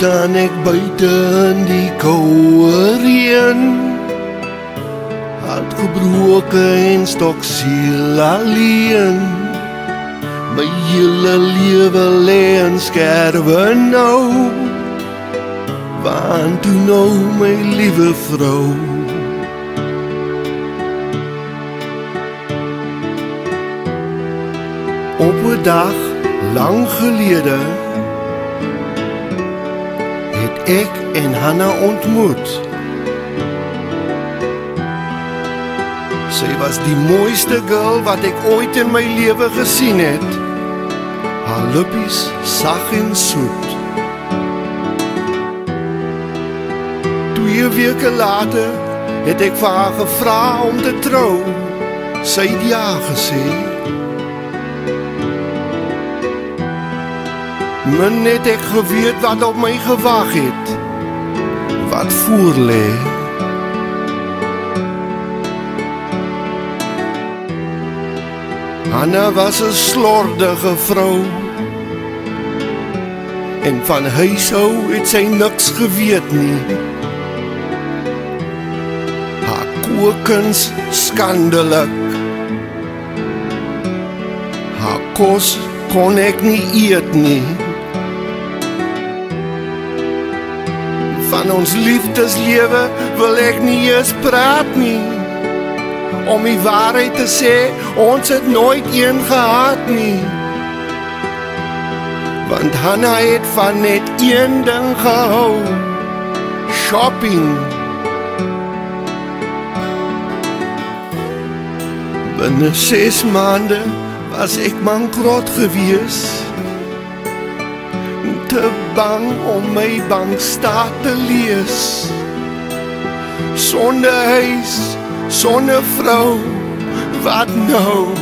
staan ek buite in die koue reën, hart gebroke en stoksiel alleen. My hele lewe lê in skerwe nou, waan toe nou my liewe vrou? Op 'n dag lang gelede het ek en Hanna ontmoet. Sy was die mooiste girl wat ek ooit in my lewe gesien het. Haar lippies sag en soet. 2 weke later het ek vir haar gevra om te trou. Sy het ja gesê. Min het ek geweet wat op my gewag het, wat voor lê. Hanna was 'n slordige vrou, en van huishou het sy niks geweet nie. Haar kokens skandelik, haar kos kon ek nie eet nie. Van ons liefdeslewe wil ek nie eens praat nie. Om die waarheid te sê, ons het nooit een gehad nie. Want Hanna het van net een ding gehou: shopping. Binne 6 maande was ek bankrot gewees, te bang om my bankstaat te lees. Sonder huis, sonder vrou, wat nou?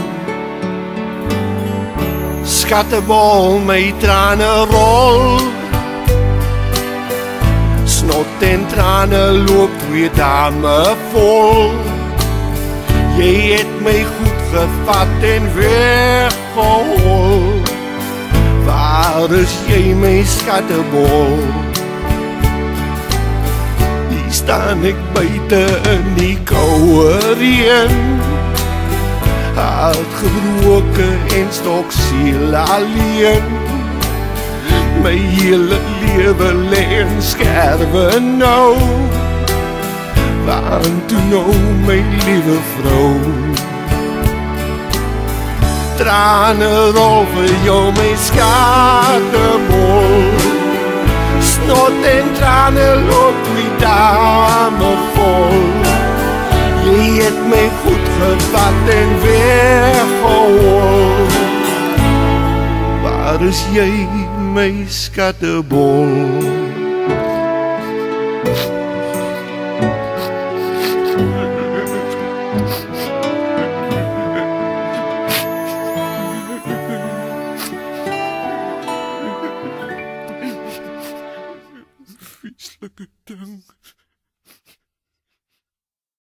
Skattebol, my trane rol, snot en trane loop 2 dame vol. Jy het my goed gevat en weggehol. Waar is jy, my skattebol? Hier staan ek buite in die koue reën, hart gebroke en stoksiel alleen. My hele lewe lê in skerwe nou, waan toe nou my liewe vrou? Trane rol vir jou, my skattebol. Snot en trane loop 2 dame vol. Jy het my goed gevat en weggehol. Waar is jy, my skattebol?